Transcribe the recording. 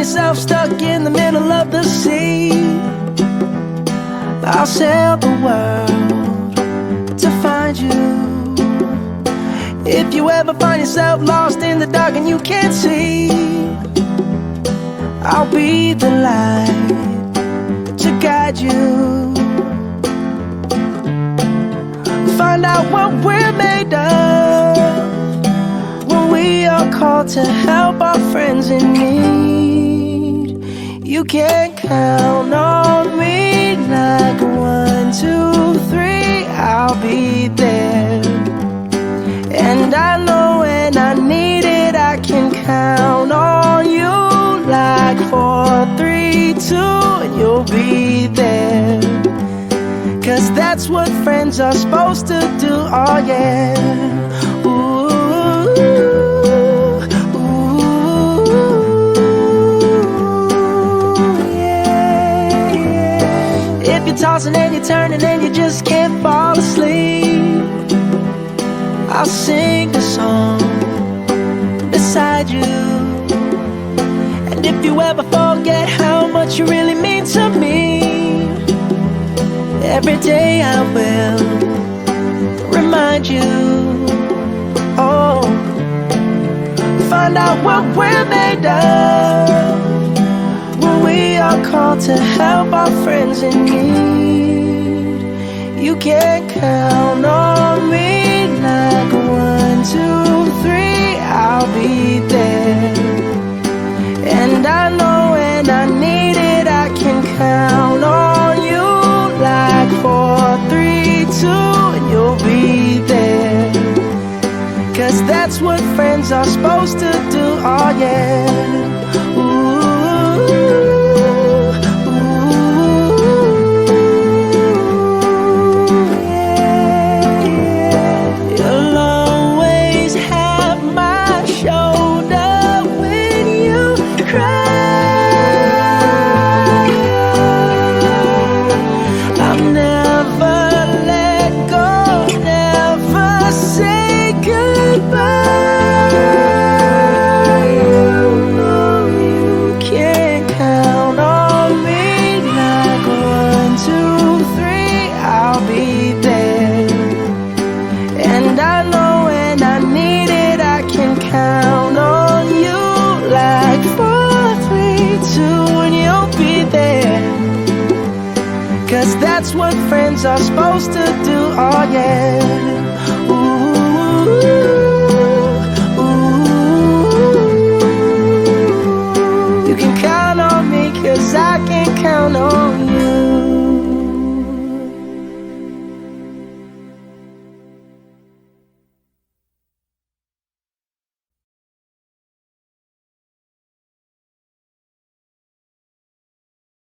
yourself stuck in the middle of the sea, I'll sail the world to find you. If you ever find yourself lost in the dark and you can't see, I'll be the light to guide you. Find out what we're made of when we are called to help our friends in need. You can count on me like 1, 2, 3, I'll be there. And I know when I need it, I can count on you like 4, 3, 2, and you'll be there. 'Cause that's what friends are supposed to do, oh yeah. Ooh, ooh, yeah, yeah. If you're tossing and you're turning and you just can't fall asleep, I'll sing a song beside you. And if you ever forget how much you really mean to me, every day I will remind you. Oh, find out what we're made of when we are called to help our friends in need. You can count on me like 1, 2, 3, I'll be there. And I know when I need it, I can count on you like 4, 3, 2, and you'll be there. 'Cause that's what friends are supposed to do, oh yeah. Ooh, yeah, yeah. You'll always have my shoulder when you cry. I'll never let go, never say goodbye. You know you can count on me like 1, 2, 3, I'll be there. And I know when I need it, I can count on you like 4, 3, 2, and you'll be there. 'Cause that's what friends are supposed to do, oh yeah.